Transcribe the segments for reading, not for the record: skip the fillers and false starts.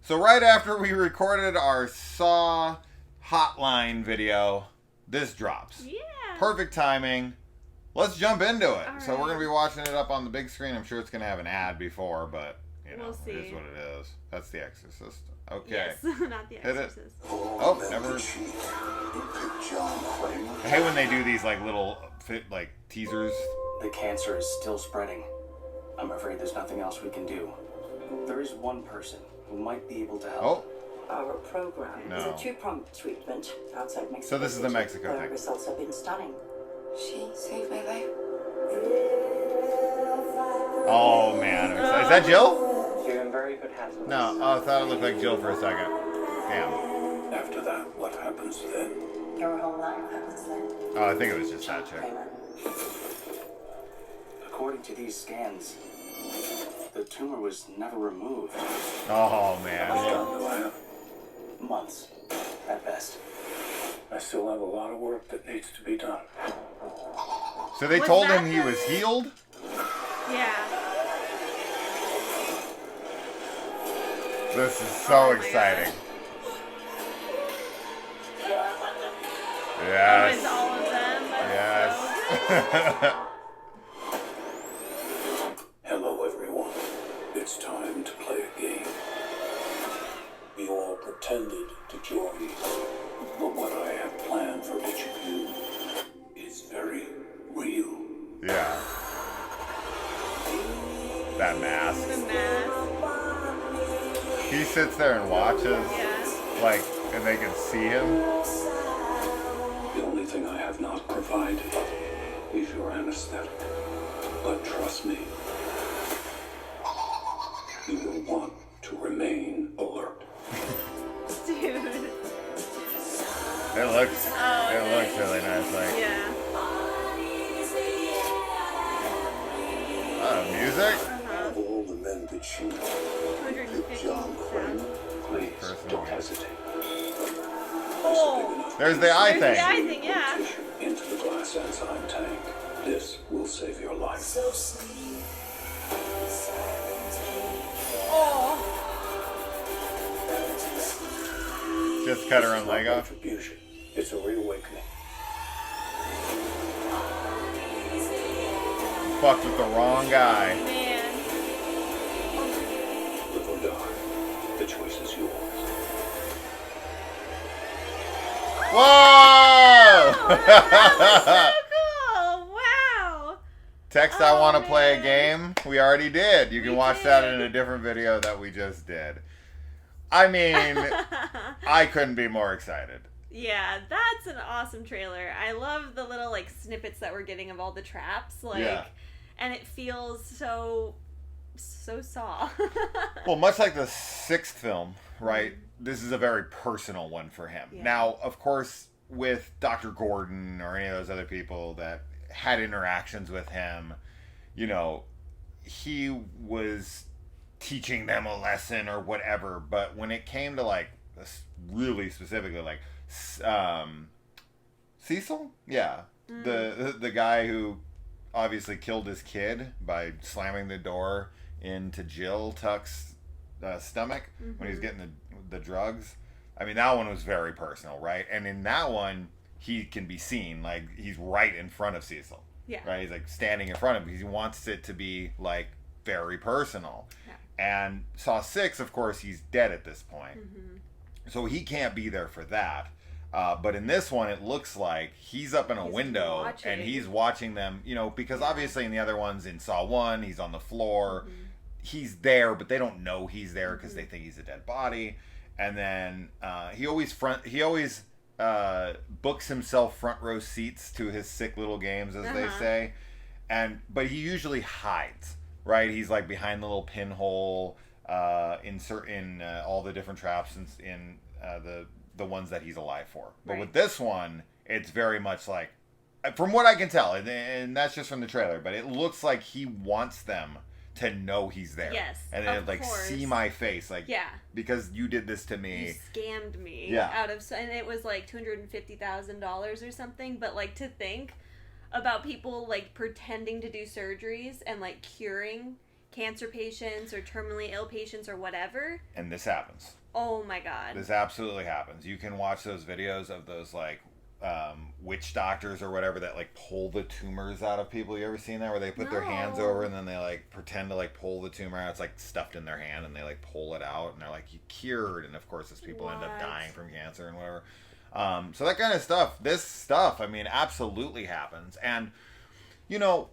So right after we recorded our Saw hotline video, this drops. Yeah. Perfect timing. Let's jump into it. All So we're right. going to be watching it up on the big screen. I'm sure it's going to have an ad before, but, you know, We'll see. it is what it is. That's The Exorcist. Okay. Yes, not The Hit it. Exorcist. Oh, never. I hate when they do these, like, little, teasers. The cancer is still spreading. I'm afraid there's nothing else we can do. There is one person who might be able to help. Oh. Our program is No. a two-pronged treatment outside Mexico. So this is the Mexico The thing. results have been stunning. She saved my life. Oh, man. Is that Jill? You're in very good hands. No. Oh, I thought it looked like Jill for a second. Damn. After that, what happens then? Your whole life happens then. Oh, I think it was just that chick. Kramer. According to these scans, the tumor was never removed. Oh, man. Starting to laugh. Months, at best. I still have a lot of work that needs to be done. So they Was told that him he the- was healed? Yeah. This is so Oh my exciting. It Yes. was all of them. That's Yes. Hello, everyone. It's time to play a game. You all pretended to join, but what I have planned for each of you is very real. Yeah. That mask. The mask. He sits there and watches, Yeah. and they can see him. The only thing I have not provided is your anesthetic. But trust me, you will want to remain alert. Dude. It looks okay. really nice. Yeah. Music? Uh-huh. Of all the men that she knows, John 250,000. Kramer, please Personal. don't hesitate. Oh. There's the eye There's the thing. eye thing, yeah. Tissue into the glass enzyme tank. This will save your life. Oh. Just cut her This own is leg not off. retribution. It's a reawakening. Fucked with the wrong guy. Man. Live or die. The choice is yours. Whoa! So cool. Wow. Text I want to play a game. We already did. You can We watch that did. in a different video that we just did. I mean, I couldn't be more excited. Yeah, that's an awesome trailer. I love the little snippets that we're getting of all the traps, Yeah. and it feels so Saw. Well, much like the sixth film, right? This is a very personal one for him. Yeah. Now, of course, with Dr. Gordon or any of those other people that had interactions with him, you know, he was teaching them a lesson or whatever. But when it came to really specifically, Cecil, yeah, the guy who obviously killed his kid by slamming the door into Jill Tuck's stomach when he was getting the drugs. I mean, that one was very personal, right? And in that one, he can be seen he's right in front of Cecil. Yeah. Right? He's standing in front of him because he wants it to be very personal. Yeah. And Saw 6, of course, he's dead at this point. So he can't be there for that. But in this one, it looks like he's up in a window watching. and he's watching them, because obviously in the other ones, in Saw 1, he's on the floor. He's there, but they don't know he's there because they think he's a dead body. And then he always books himself front row seats to his sick little games, as they say. But he usually hides, right? He's behind the little pinhole, in all the different traps in the ones that he's alive for. But Right. with this one, it's very much from what I can tell, and that's just from the trailer, but it looks like he wants them to know he's there. Yes, And then of course. see my face, Yeah. because you did this to You me. scammed me Yeah. out of, and it was $250,000 or something. But to think about people pretending to do surgeries and curing cancer patients or terminally ill patients or whatever. And this happens. Oh my god. This absolutely happens. You can watch those videos of those like witch doctors or whatever that like pull the tumors out of people. You ever seen that, where they put their hands over and then they like pretend to like pull the tumor out? It's like stuffed in their hand and they like pull it out and they're like, you cured. And of course those people end up dying from cancer and whatever. So that kind of stuff, this stuff, I mean, absolutely happens. And you know,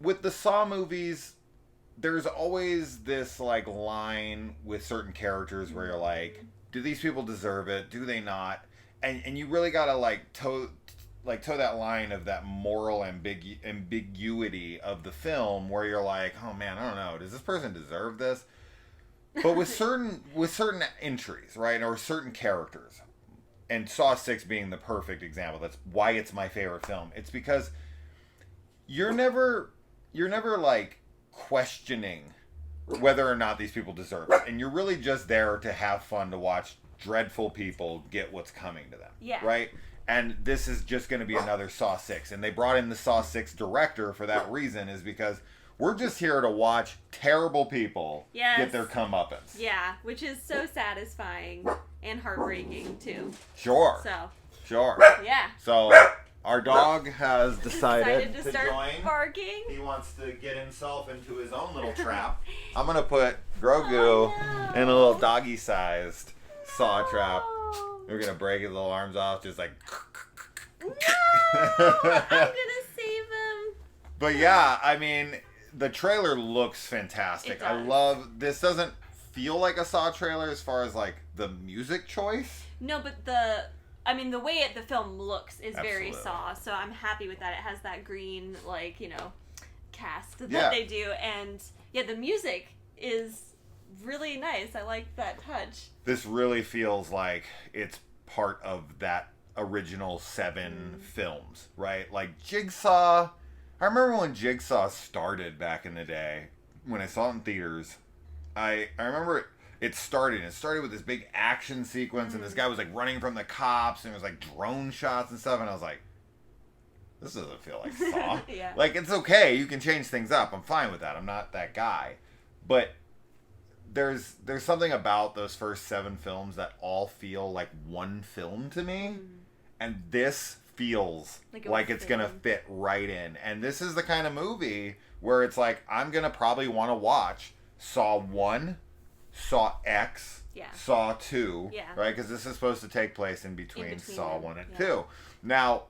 with the Saw movies, there's always this like line with certain characters where you're like, do these people deserve it? Do they not? And you really gotta like toe that line of that moral ambiguity of the film, where you're like, oh man, I don't know, does this person deserve this? But with certain entries, right, or certain characters, and Saw 6 being the perfect example, that's why it's my favorite film. It's because you're never like questioning whether or not these people deserve it, and you're really just there to have fun, to watch dreadful people get what's coming to them. Yeah. Right? And this is just going to be another Saw 6. And they brought in the Saw 6 director for that reason, is because we're just here to watch terrible people get their comeuppance. Yeah, which is so satisfying and heartbreaking too. Sure. Sure. Yeah. So our dog has decided to to start join. barking. He wants to get himself into his own little trap. I'm going to put Grogu in a little doggy-sized Saw trap. We're going to break his little arms off, just like... No! I'm going to save him. But yeah, I mean, the trailer looks fantastic. I love... This doesn't feel like a Saw trailer as far as, like, the music choice. No, but the way the film looks is very Saw, so I'm happy with that. It has that green, like, you know, cast that they do. And, yeah, the music is really nice. I like that touch. This really feels like it's part of that original 7 films, right? Like Jigsaw. I remember when Jigsaw started back in the day, when I saw it in theaters. I remember it started with this big action sequence, and this guy was like running from the cops, and it was like drone shots and stuff, and I was like, this doesn't feel like Saw. Yeah. Like, it's okay, you can change things up. I'm fine with that. I'm not that guy. But there's something about those first 7 films that all feel like one film to me, and this feels like it's gonna fit right in. And this is the kind of movie where it's like, I'm gonna probably want to watch Saw 1, Saw X, Saw 2, right? Because this is supposed to take place in between Saw 1 and 2. Now,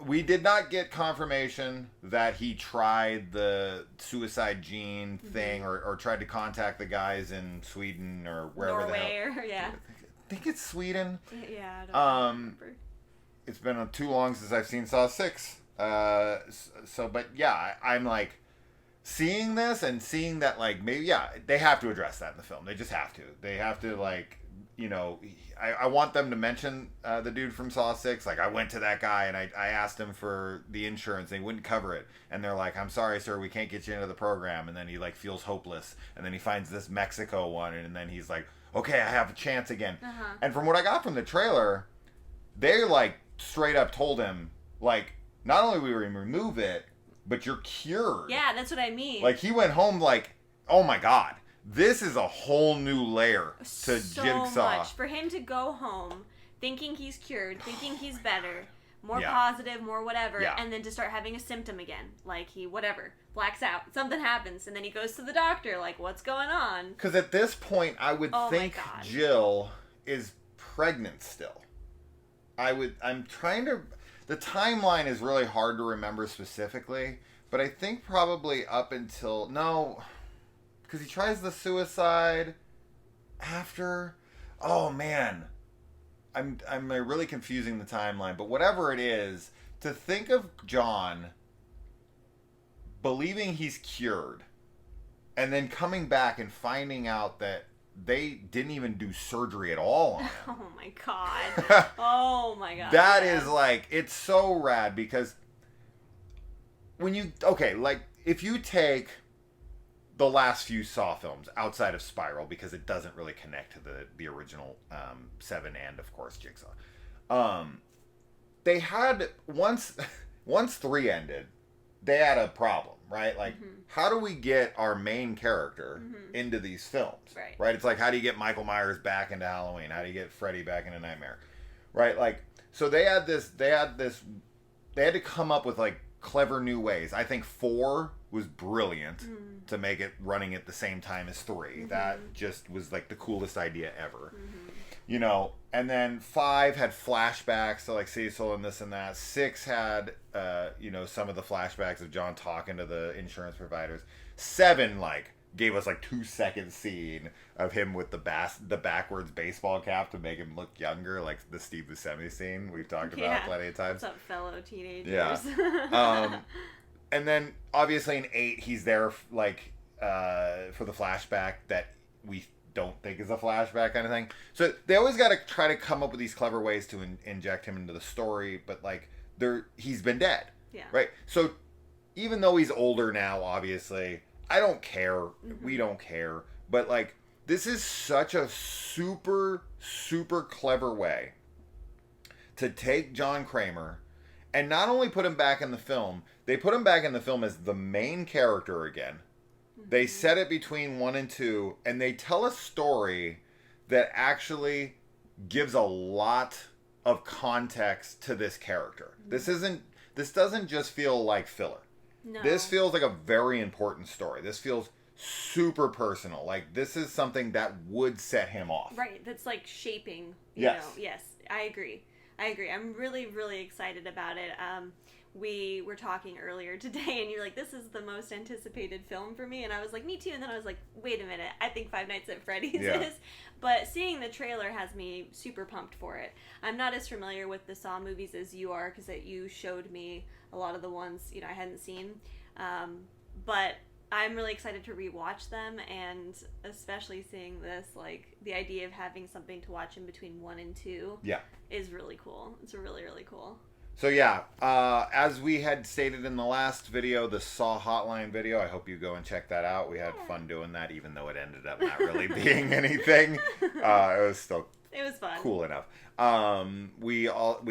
we did not get confirmation that he tried the suicide gene thing, or tried to contact the guys in Sweden or wherever Norway, the hell. yeah. I think it's Sweden. Yeah, I don't remember. It's been too long since I've seen Saw 6. But yeah, I'm like seeing this and seeing that, like, maybe, they have to address that in the film. They just have to. They have to, like, you know, I want them to mention the dude from Saw 6. Like, I went to that guy and I asked him for the insurance. They wouldn't cover it. And they're like, I'm sorry, sir, we can't get you into the program. And then he, like, feels hopeless. And then he finds this Mexico one. And then he's like, okay, I have a chance again. And from what I got from the trailer, they, like, straight up told him, like, not only will we remove it, but you're cured. Yeah, that's what I mean. Like, he went home like, oh my God, this is a whole new layer to so Jigsaw. Much. For him to go home thinking he's cured, thinking he's better, more positive, more whatever, and then to start having a symptom again. Like, he, whatever, blacks out. Something happens, and then he goes to the doctor, like, what's going on? Because at this point, I would think Jill is pregnant still. I'm trying to... The timeline is really hard to remember specifically, but I think probably up until... No, because he tries the suicide after... Oh, man. I'm really confusing the timeline, but whatever it is, to think of John believing he's cured and then coming back and finding out that they didn't even do surgery at all on him. Oh my God. Oh my God. That is like, it's so rad because when you, if you take the last few Saw films outside of Spiral, because it doesn't really connect to the original 7 and of course Jigsaw. They had, once 3 ended, they had a problem, right? Like, how do we get our main character into these films? Right? It's like, how do you get Michael Myers back into Halloween? How do you get Freddy back into Nightmare? Right? Like, so they had to come up with, like, clever new ways. I think 4 was brilliant to make it running at the same time as 3. That just was, like, the coolest idea ever. You know, and then 5 had flashbacks to, like, Cecil and this and that. 6 had, you know, some of the flashbacks of John talking to the insurance providers. 7, like, gave us, like, 2-second scene of him with the backwards baseball cap to make him look younger, like the Steve Buscemi scene we've talked about plenty of times. What's up, fellow teenagers? Yeah. And then, obviously, in 8, he's there, like, for the flashback that we don't think is a flashback kind of thing. So they always got to try to come up with these clever ways to inject him into the story, but, like, he's been dead. Yeah. Right? So even though he's older now, obviously, I don't care. We don't care. But, like, this is such a super, super clever way to take John Kramer and not only put him back in the film, they put him back in the film as the main character again. They set it between 1 and 2, and they tell a story that actually gives a lot of context to this character. This doesn't just feel like filler. No. This feels like a very important story. This feels super personal. Like, this is something that would set him off. Right. That's, like, shaping. You know. Yes. I agree. I'm really, really excited about it. We were talking earlier today, and you're like, this is the most anticipated film for me. And I was like, me too. And then I was like, wait a minute. I think Five Nights at Freddy's is. But seeing the trailer has me super pumped for it. I'm not as familiar with the Saw movies as you are, because you showed me a lot of the ones, you know, I hadn't seen. But I'm really excited to rewatch them, and especially seeing this, like, the idea of having something to watch in between 1 and 2 is really cool. It's really, really cool. So yeah, as we had stated in the last video, the Saw Hotline video, I hope you go and check that out. We had fun doing that, even though it ended up not really being anything. It was fun. Cool enough. We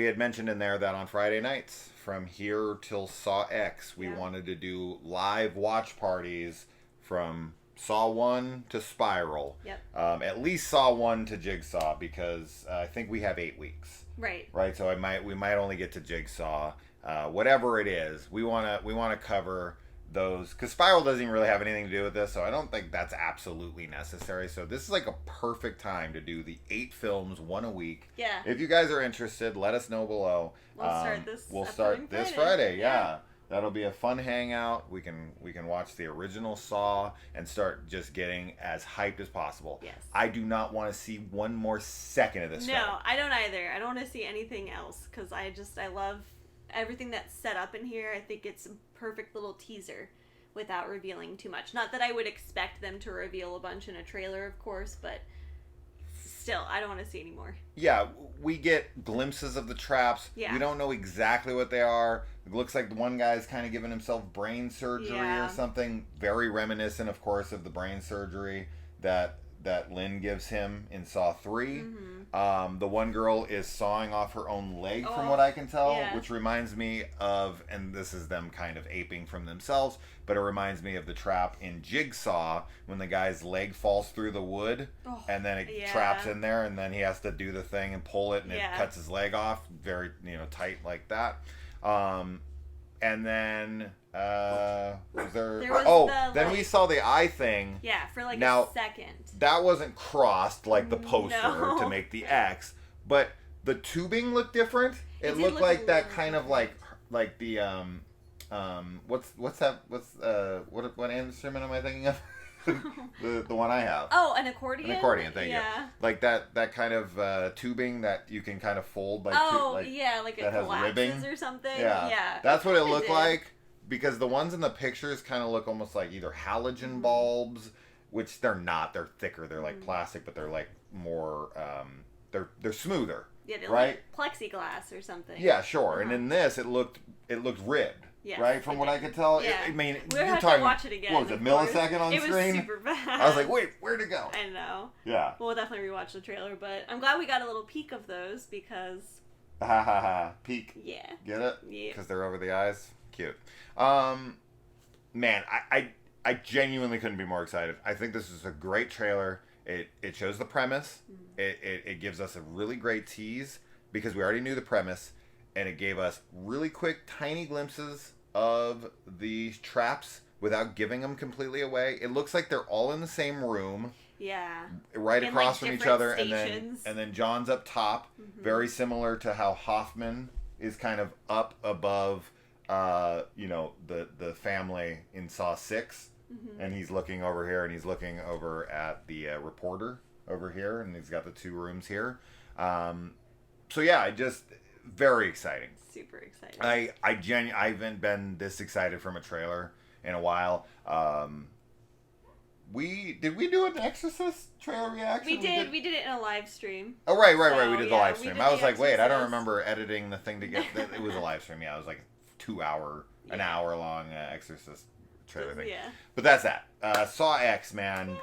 had mentioned in there that on Friday nights, from here till Saw X, we wanted to do live watch parties from Saw 1 to Spiral. At least Saw 1 to Jigsaw, because I think we have 8 weeks. Right. So we might only get to Jigsaw. Whatever it is, we wanna cover those, because Spiral doesn't really have anything to do with this, so I don't think that's absolutely necessary. So this is like a perfect time to do the 8 films, 1 a week. Yeah. If you guys are interested, let us know below. We'll start this Friday. Yeah. That'll be a fun hangout. We can watch the original Saw and start just getting as hyped as possible. Yes. I do not want to see one more second of this film. No, I don't either. I don't want to see anything else, because I love everything that's set up in here. I think it's a perfect little teaser without revealing too much. Not that I would expect them to reveal a bunch in a trailer, of course, but still, I don't want to see any more. Yeah, we get glimpses of the traps. Yeah. We don't know exactly what they are. It looks like the one guy's kind of giving himself brain surgery or something. Very reminiscent, of course, of the brain surgery that Lynn gives him in Saw 3. The one girl is sawing off her own leg, from what I can tell, which reminds me of, and this is them kind of aping from themselves, but it reminds me of the trap in Jigsaw when the guy's leg falls through the wood and then it traps in there, and then he has to do the thing and pull it, and it cuts his leg off, very, tight like that. And then then we saw the eye thing. Yeah, for like a second. That wasn't crossed like the poster to make the X, but the tubing looked different. It looked like that kind of like the what instrument am I thinking of? the one I have. Oh, an accordion. An accordion, thank you. Like that kind of tubing that you can kind of fold like like it collapses ribbing or something. Yeah. That's what it looked like, because the ones in the pictures kind of look almost like either halogen bulbs, which they're not. They're thicker. They're like plastic, but they're like more they're smoother. Yeah, they're right? like plexiglass or something. Yeah, sure. And in this it looked ribbed. Yes, right? From what I could tell. Yeah. I mean, we're going to watch it again. What was it, millisecond on screen? It was super bad. I was like, wait, where'd it go? I know. Yeah. We'll definitely rewatch the trailer, but I'm glad we got a little peek of those, because... Ha ha ha. Peek. Yeah. Get it? Yeah. Because they're over the eyes? Cute. Man, I genuinely couldn't be more excited. I think this is a great trailer. It shows the premise. It gives us a really great tease because we already knew the premise, and it gave us really quick, tiny glimpses of the traps without giving them completely away. It looks like they're all in the same room. Yeah. Right across like from each other, stations. and then John's up top, very similar to how Hoffman is kind of up above, the family in Saw 6, and he's looking over here, and he's looking over at the reporter over here, and he's got the 2 rooms here. So yeah, very exciting. Super exciting. I haven't been this excited from a trailer in a while. Did we do an Exorcist trailer reaction? We did it in a live stream. Oh, right. We did the live stream. I was The like, wait, I don't Exorcist. remember editing the thing to get... It was a live stream, yeah. It was like an hour long Exorcist trailer thing. Yeah. But that's that. Saw X, man.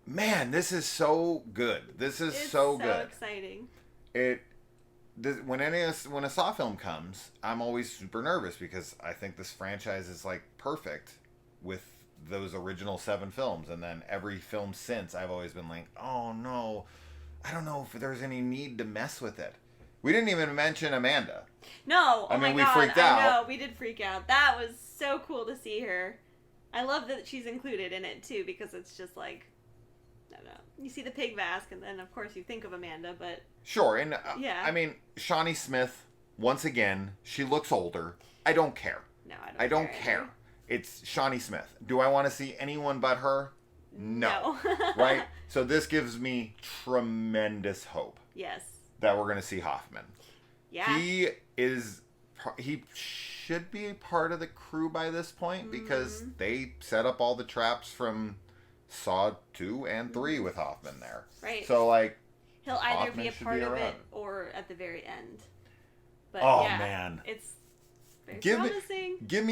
Man, this is so good. This is so good. It's so exciting. When a Saw film comes, I'm always super nervous because I think this franchise is like perfect with those original 7 films, and then every film since, I've always been like, oh no, I don't know if there's any need to mess with it. We didn't even mention Amanda. No, I mean, my we God, freaked out. I know, we did freak out. That was so cool to see her. I love that she's included in it too, because it's just like, I don't know. You see the pig mask, and then of course you think of Amanda, but Sure, and yeah. I mean, Shawnee Smith, once again, she looks older. I don't care. No, I don't care. It's Shawnee Smith. Do I want to see anyone but her? No. Right? So this gives me tremendous hope. Yes. That we're going to see Hoffman. Yeah. He should be a part of the crew by this point because they set up all the traps from Saw 2 and 3 with Hoffman there. Right. So, like, he'll either Hoffman be a should part be of it around. or at the very end. But Oh, yeah, man. it's very Give promising. give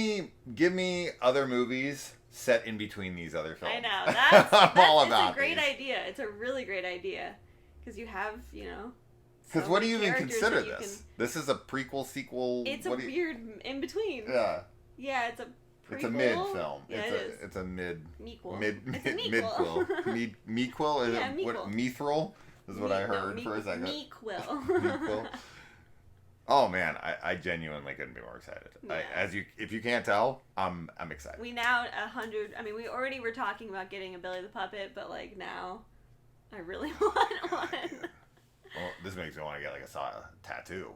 me other movies set in between these other films. I know. That's all it's about a great these. idea. It's a really great idea. Because you have, Because so what do many you even characters consider that you this? This is a prequel, sequel. It's a what do you- weird in between. Yeah, Yeah, it's a prequel. it's a mid film. Yeah, it is. It's a mid. Mequel. Mid It's a mid mequel. Mequel is Yeah, what mequel. mithril is what I heard for a second. Mequel. Mequel. Oh man, I genuinely couldn't be more excited. Yeah. If you can't tell, I'm excited. We now 100. I mean, we already were talking about getting a Billy the Puppet, but like now, I really want one. Well, this makes me want to get like a Saw tattoo.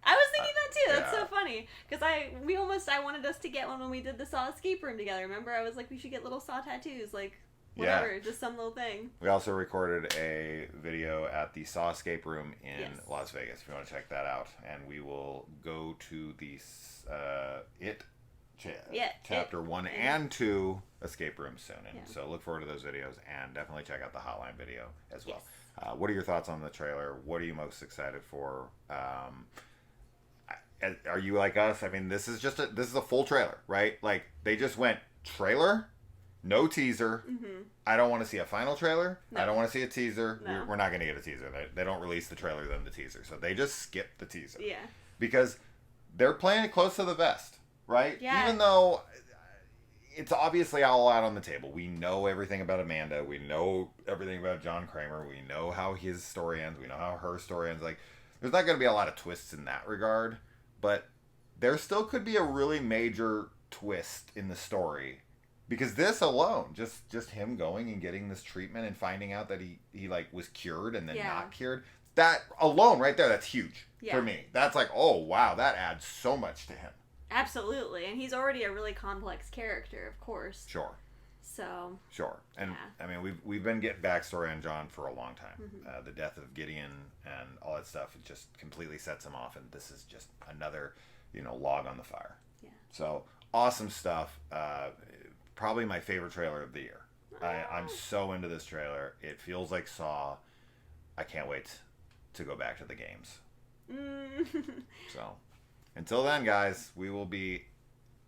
I was thinking that too. That's yeah. so funny because I wanted us to get one when we did the Saw escape room together. Remember, I was like, we should get little Saw tattoos, like whatever, just some little thing. We also recorded a video at the Saw escape room in Las Vegas. If you want to check that out, and we will go to the chapter 1 and 2 escape room soon, and so look forward to those videos, and definitely check out the hotline video as well. Yes. What are your thoughts on the trailer? What are you most excited for? Are you like us? I mean, this is a full trailer, right? Like they just went trailer, no teaser. Mm-hmm. I don't want to see a final trailer. No. I don't want to see a teaser. No. We're not going to get a teaser. They don't release the trailer then the teaser, so they just skip the teaser. Yeah. Because they're playing it close to the vest, right? Yeah. Even though it's obviously all out on the table. We know everything about Amanda. We know everything about John Kramer. We know how his story ends. We know how her story ends. Like, there's not going to be a lot of twists in that regard, but there still could be a really major twist in the story. Because this alone, just him going and getting this treatment and finding out that he like was cured and then not cured, that alone right there, that's huge for me. That's like, oh wow, that adds so much to him. Absolutely, and he's already a really complex character, of course. Sure. So. Sure, and I mean we've been getting backstory on John for a long time. Mm-hmm. The death of Gideon and all that stuff, it just completely sets him off, and this is just another, log on the fire. Yeah. So awesome stuff. Probably my favorite trailer of the year. I'm so into this trailer. It feels like Saw. I can't wait to go back to the games. So, until then, guys,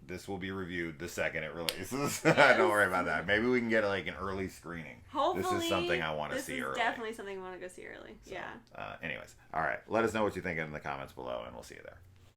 this will be reviewed the second it releases. Yes. Don't worry about that. Maybe we can get like an early screening. Hopefully, this is something I want to see early. Definitely something I want to go see early. So, anyways, all right. Let us know what you think in the comments below, and we'll see you there.